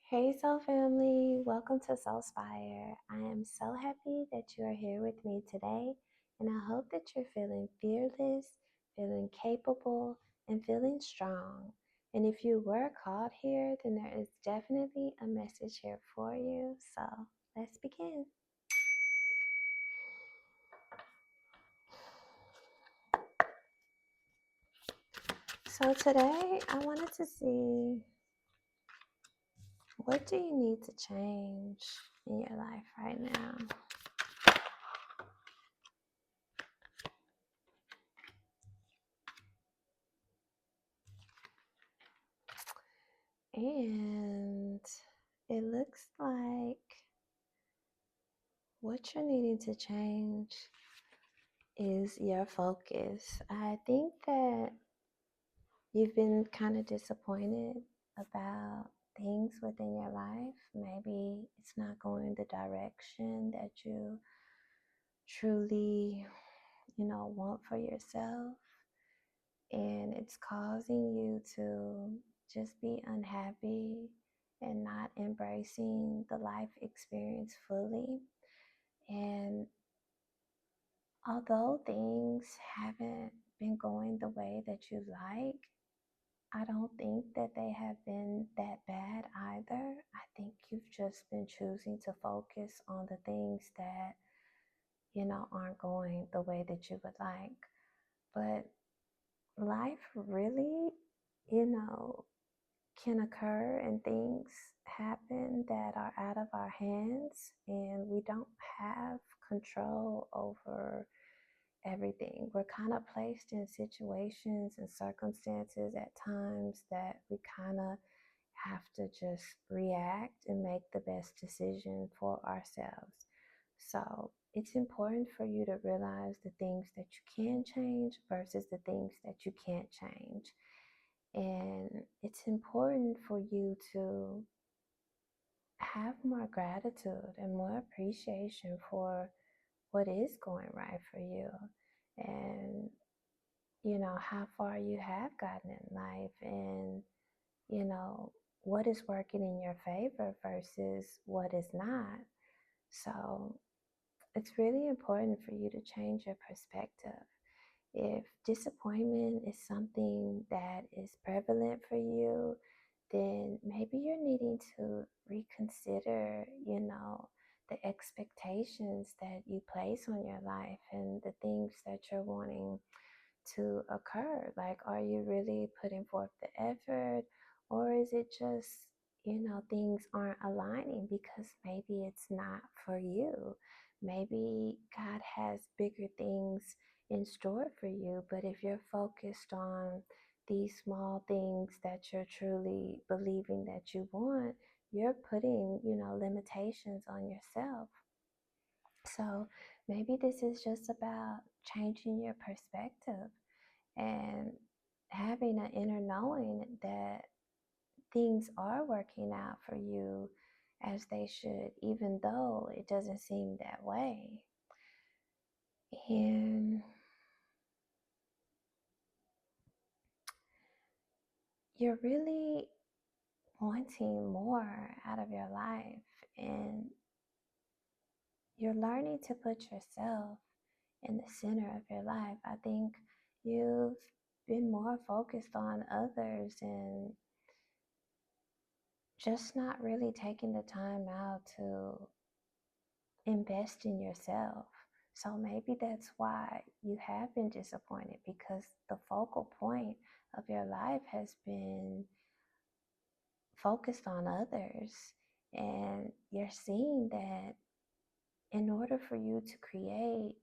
Hey, Soul Family, welcome to Soulspire. I am so happy that you are here with me today, and I hope that you're feeling fearless, feeling capable, and feeling strong. And if you were called here, then there is definitely a message here for you. So let's begin. So today, I wanted to see, what do you need to change in your life right now? And it looks like what you're needing to change is your focus. I think that you've been kind of disappointed about things within your life. Maybe it's not going the direction that you truly, want for yourself. And it's causing you to just be unhappy and not embracing the life experience fully. And although things haven't been going the way that you like, I don't think that they have been that bad either. I think you've just been choosing to focus on the things that, aren't going the way that you would like. But life really, you know, can occur and things happen that are out of our hands, and we don't have control over everything. We're kind of placed in situations and circumstances at times that we kind of have to just react and make the best decision for ourselves. So it's important for you to realize the things that you can change versus the things that you can't change. And it's important for you to have more gratitude and more appreciation for what is going right for you, and how far you have gotten in life, and you know what is working in your favor versus what is not. So it's really important for you to change your perspective. If disappointment is something that is prevalent for you, then maybe you're needing to reconsider, the expectations that you place on your life and the things that you're wanting to occur. Like, are you really putting forth the effort, or is it just, things aren't aligning because maybe it's not for you? Maybe God has bigger things in store for you, but if you're focused on these small things that you're truly believing that you want, you're putting, limitations on yourself. So maybe this is just about changing your perspective and having an inner knowing that things are working out for you as they should, even though it doesn't seem that way. And you're really wanting more out of your life, and you're learning to put yourself in the center of your life. I think you've been more focused on others and just not really taking the time out to invest in yourself. So maybe that's why you have been disappointed, because the focal point of your life has been focused on others. And you're seeing that in order for you to create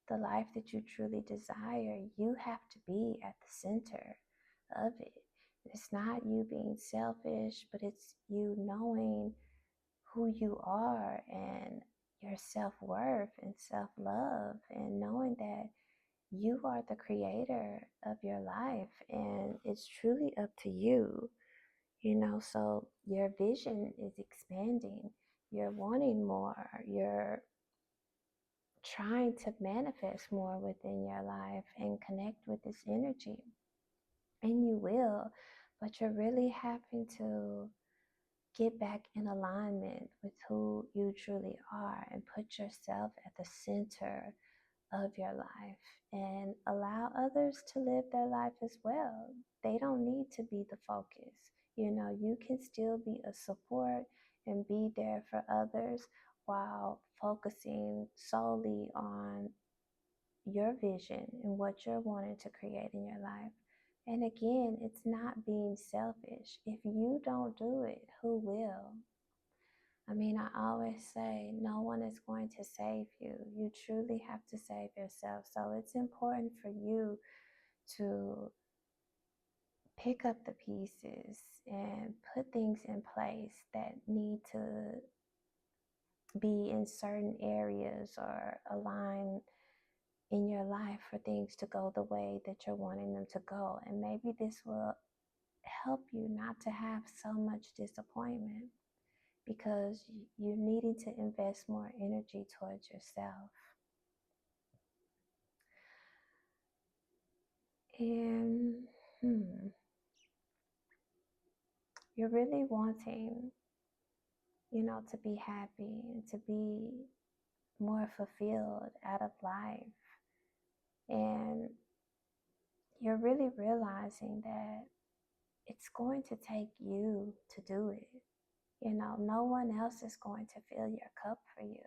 the life that you truly desire, you have to be at the center of it. It's not you being selfish, but it's you knowing who you are and your self-worth and self-love, and knowing that you are the creator of your life and it's truly up to you. So your vision is expanding, you're wanting more, you're trying to manifest more within your life and connect with this energy, and you will. But you're really having to get back in alignment with who you truly are and put yourself at the center of your life and allow others to live their life as well. They don't need to be the focus. You can still be a support and be there for others while focusing solely on your vision and what you're wanting to create in your life. And again, it's not being selfish. If you don't do it, who will? I mean, I always say no one is going to save you. You truly have to save yourself. So it's important for you to pick up the pieces and put things in place that need to be in certain areas or align in your life for things to go the way that you're wanting them to go. And maybe this will help you not to have so much disappointment because you're needing to invest more energy towards yourself. And you're really wanting, to be happy and to be more fulfilled out of life. And you're really realizing that it's going to take you to do it. No one else is going to fill your cup for you.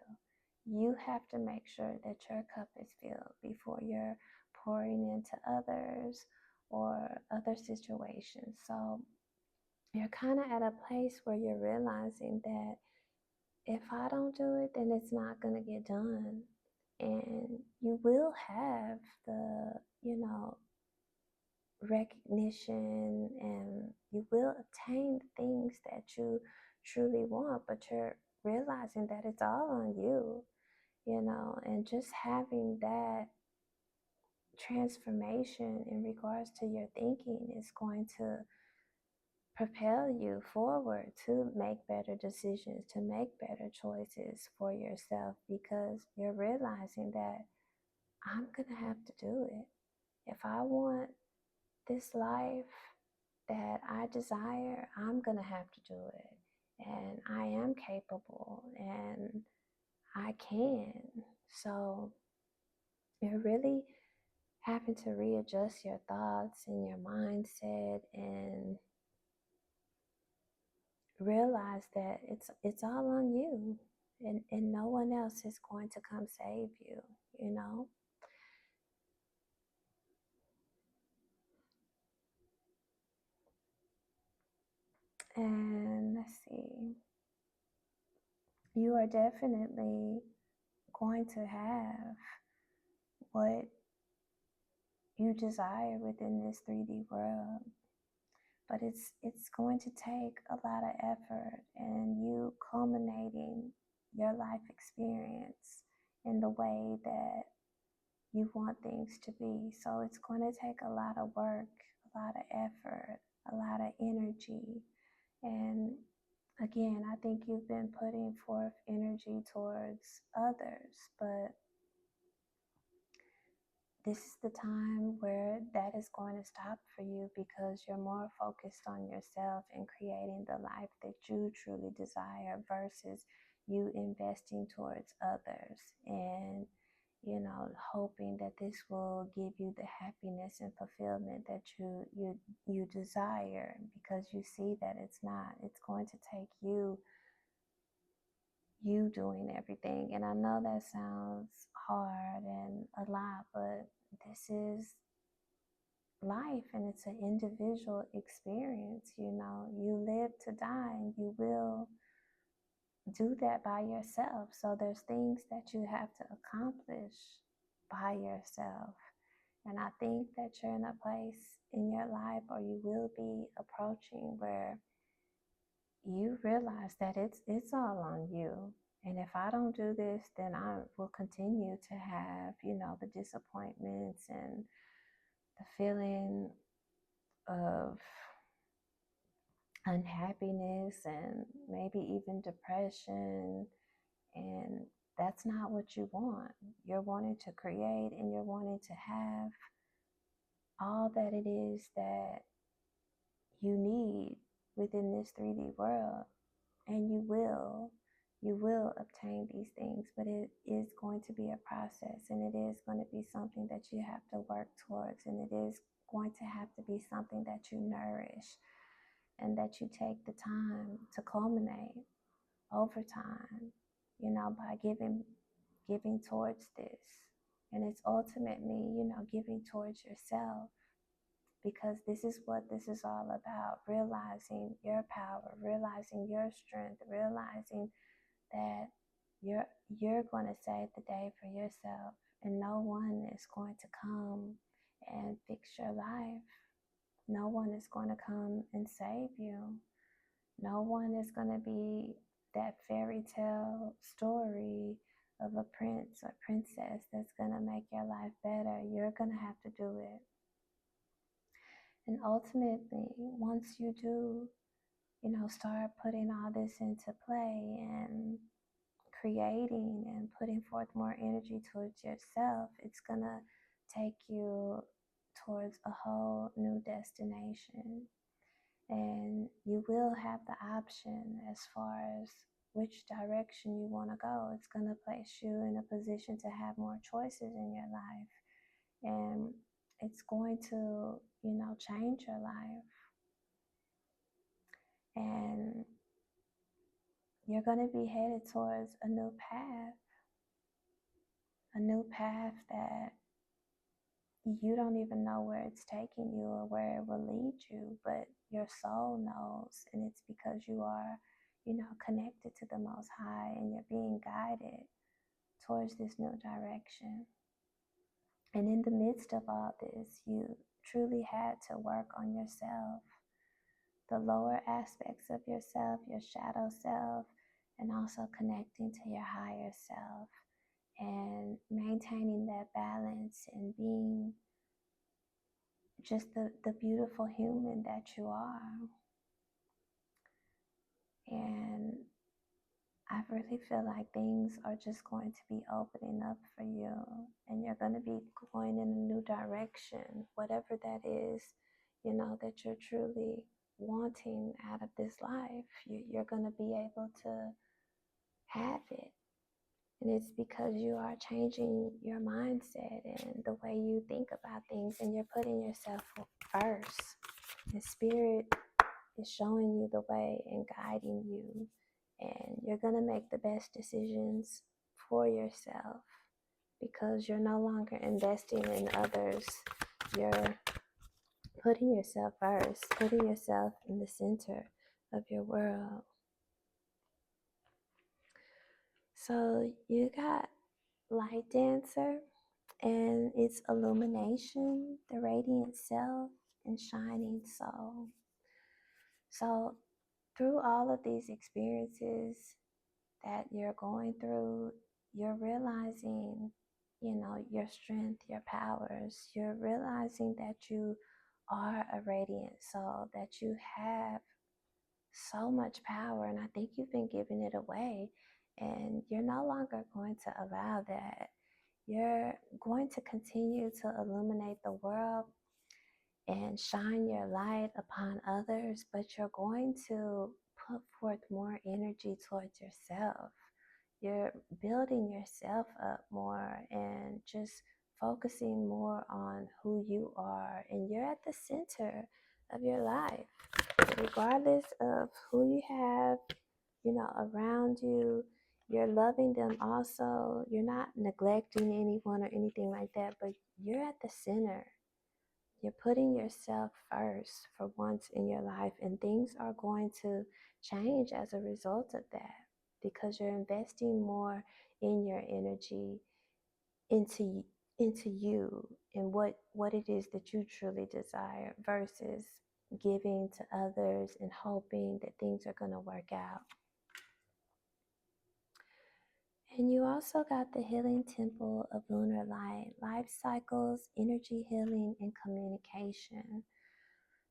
You have to make sure that your cup is filled before you're pouring into others or other situations. So you're kind of at a place where you're realizing that if I don't do it, then it's not going to get done. And you will have the, recognition and you will obtain the things that you truly want, but you're realizing that it's all on you, and just having that transformation in regards to your thinking is going to propel you forward to make better decisions, to make better choices for yourself because you're realizing that I'm going to have to do it. If I want this life that I desire, I'm going to have to do it. And I am capable and I can. So you're really having to readjust your thoughts and your mindset and realize that it's all on you and no one else is going to come save you, you know? And let's see. You are definitely going to have what you desire within this 3D world. But it's going to take a lot of effort and you culminating your life experience in the way that you want things to be. So it's going to take a lot of work, a lot of effort, a lot of energy. And again, I think you've been putting forth energy towards others, but this is the time where that is going to stop for you because you're more focused on yourself and creating the life that you truly desire versus you investing towards others and hoping that this will give you the happiness and fulfillment that you desire because you see that it's not. It's going to take you doing everything. And I know that sounds hard and a lot, but this is life and it's an individual experience. You live to die and you will do that by yourself. So there's things that you have to accomplish by yourself. And I think that you're in a place in your life or you will be approaching where you realize that it's all on you. And if I don't do this, then I will continue to have, the disappointments and the feeling of unhappiness and maybe even depression. And that's not what you want. You're wanting to create and you're wanting to have all that it is that you need within this 3D world. And you will obtain these things, but it is going to be a process, and it is going to be something that you have to work towards, and it is going to have to be something that you nourish and that you take the time to culminate over time, by giving towards this. And it's ultimately, giving towards yourself, because this is what this is all about: realizing your power, realizing your strength, realizing that you're you're going to save the day for yourself, and no one is going to come and fix your life. No one is going to come and save you. No one is going to be that fairy tale story of a prince or princess that's going to make your life better. You're going to have to do it. And ultimately, once you do, start putting all this into play and creating and putting forth more energy towards yourself, it's going to take you towards a whole new destination. And you will have the option as far as which direction you want to go. It's going to place you in a position to have more choices in your life. And it's going to, change your life. And you're going to be headed towards a new path that you don't even know where it's taking you or where it will lead you, but your soul knows, and it's because you are, connected to the Most High, and you're being guided towards this new direction. And in the midst of all this, you truly had to work on yourself, the lower aspects of yourself, your shadow self, and also connecting to your higher self and maintaining that balance and being just the beautiful human that you are. And I really feel like things are just going to be opening up for you, and you're going to be going in a new direction, whatever that is, that you're truly wanting out of this life. You're going to be able to have it. And it's because you are changing your mindset and the way you think about things, and you're putting yourself first. The spirit is showing you the way and guiding you, and you're going to make the best decisions for yourself because you're no longer investing in others. You're putting yourself first, putting yourself in the center of your world. So you got Light Dancer, and it's illumination, the radiant self, and shining soul. So through all of these experiences that you're going through, you're realizing, your strength, your powers. You're realizing that you are a radiant soul, that you have so much power, and I think you've been giving it away, and you're no longer going to allow that. You're going to continue to illuminate the world and shine your light upon others, but you're going to put forth more energy towards yourself. You're building yourself up more and just focusing more on who you are, and you're at the center of your life, regardless of who you have, around you. You're loving them also. You're not neglecting anyone or anything like that, but you're at the center. You're putting yourself first for once in your life, and things are going to change as a result of that because you're investing more in your energy into you and what it is that you truly desire versus giving to others and hoping that things are going to work out. And you also got the healing temple of lunar light, life cycles, energy healing, and communication.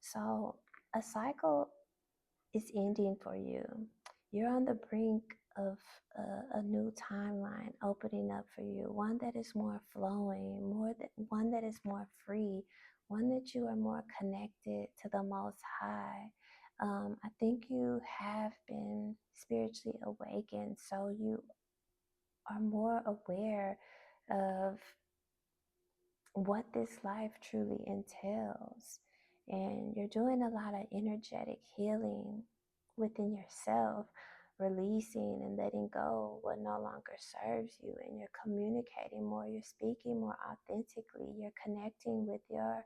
So a cycle is ending for you. You're on the brink of a new timeline opening up for you, one that is more flowing, one that is more free, one that you are more connected to the Most High. I think you have been been spiritually awakened, so you are more aware of what this life truly entails. And you're doing a lot of energetic healing within yourself, releasing and letting go what no longer serves you. And you're communicating more, you're speaking more authentically, you're connecting with your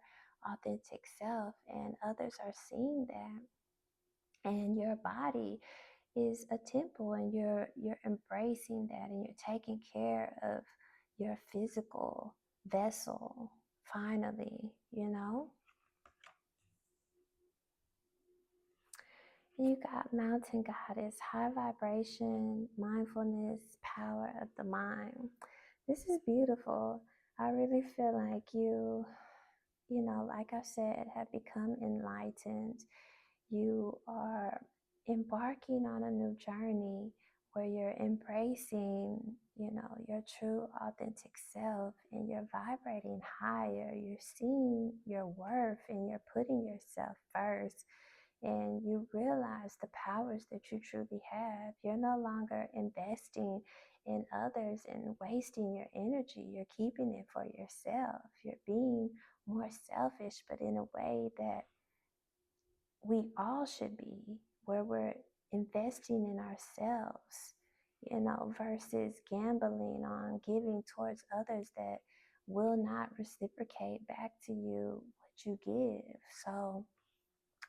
authentic self, and others are seeing that. And your body is a temple, and you're embracing that, and you're taking care of your physical vessel finally, you know. And you got mountain goddess, high vibration, mindfulness, power of the mind. This is beautiful. I really feel like you know, like I said, have become enlightened. You are embarking on a new journey where you're embracing, you know, your true authentic self, and you're vibrating higher. You're seeing your worth, and you're putting yourself first, and you realize the powers that you truly have. You're no longer investing in others and wasting your energy. You're keeping it for yourself. You're being more selfish, but in a way that we all should be, where we're investing in ourselves, you know, versus gambling on giving towards others that will not reciprocate back to you what you give. So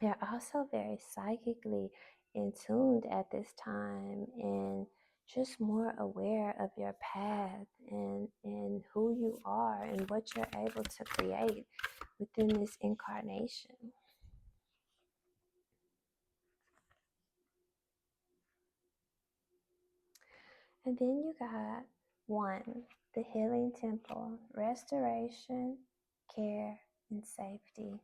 you're also very psychically in tuned at this time, and just more aware of your path, and who you are and what you're able to create within this incarnation. And then you got one, the healing temple, restoration, care, and safety.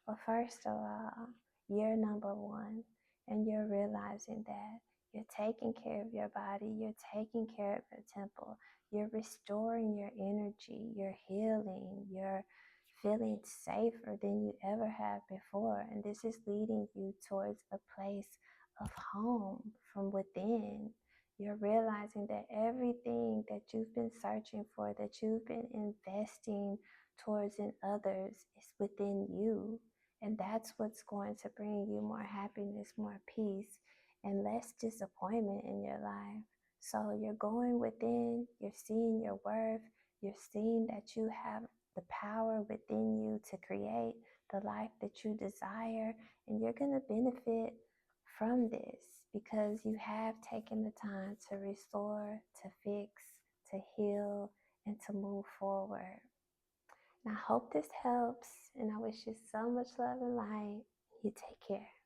Well, first of all, you're number one, and you're realizing that you're taking care of your body, you're taking care of your temple, you're restoring your energy, you're healing, you're feeling safer than you ever have before. And this is leading you towards a place of home from within. You're realizing that everything that you've been searching for, that you've been investing towards in others, is within you. And that's what's going to bring you more happiness, more peace, and less disappointment in your life. So you're going within, you're seeing your worth, you're seeing that you have the power within you to create the life that you desire, and you're going to benefit from this because you have taken the time to restore, to fix, to heal, and to move forward. And I hope this helps, and I wish you so much love and light. You take care.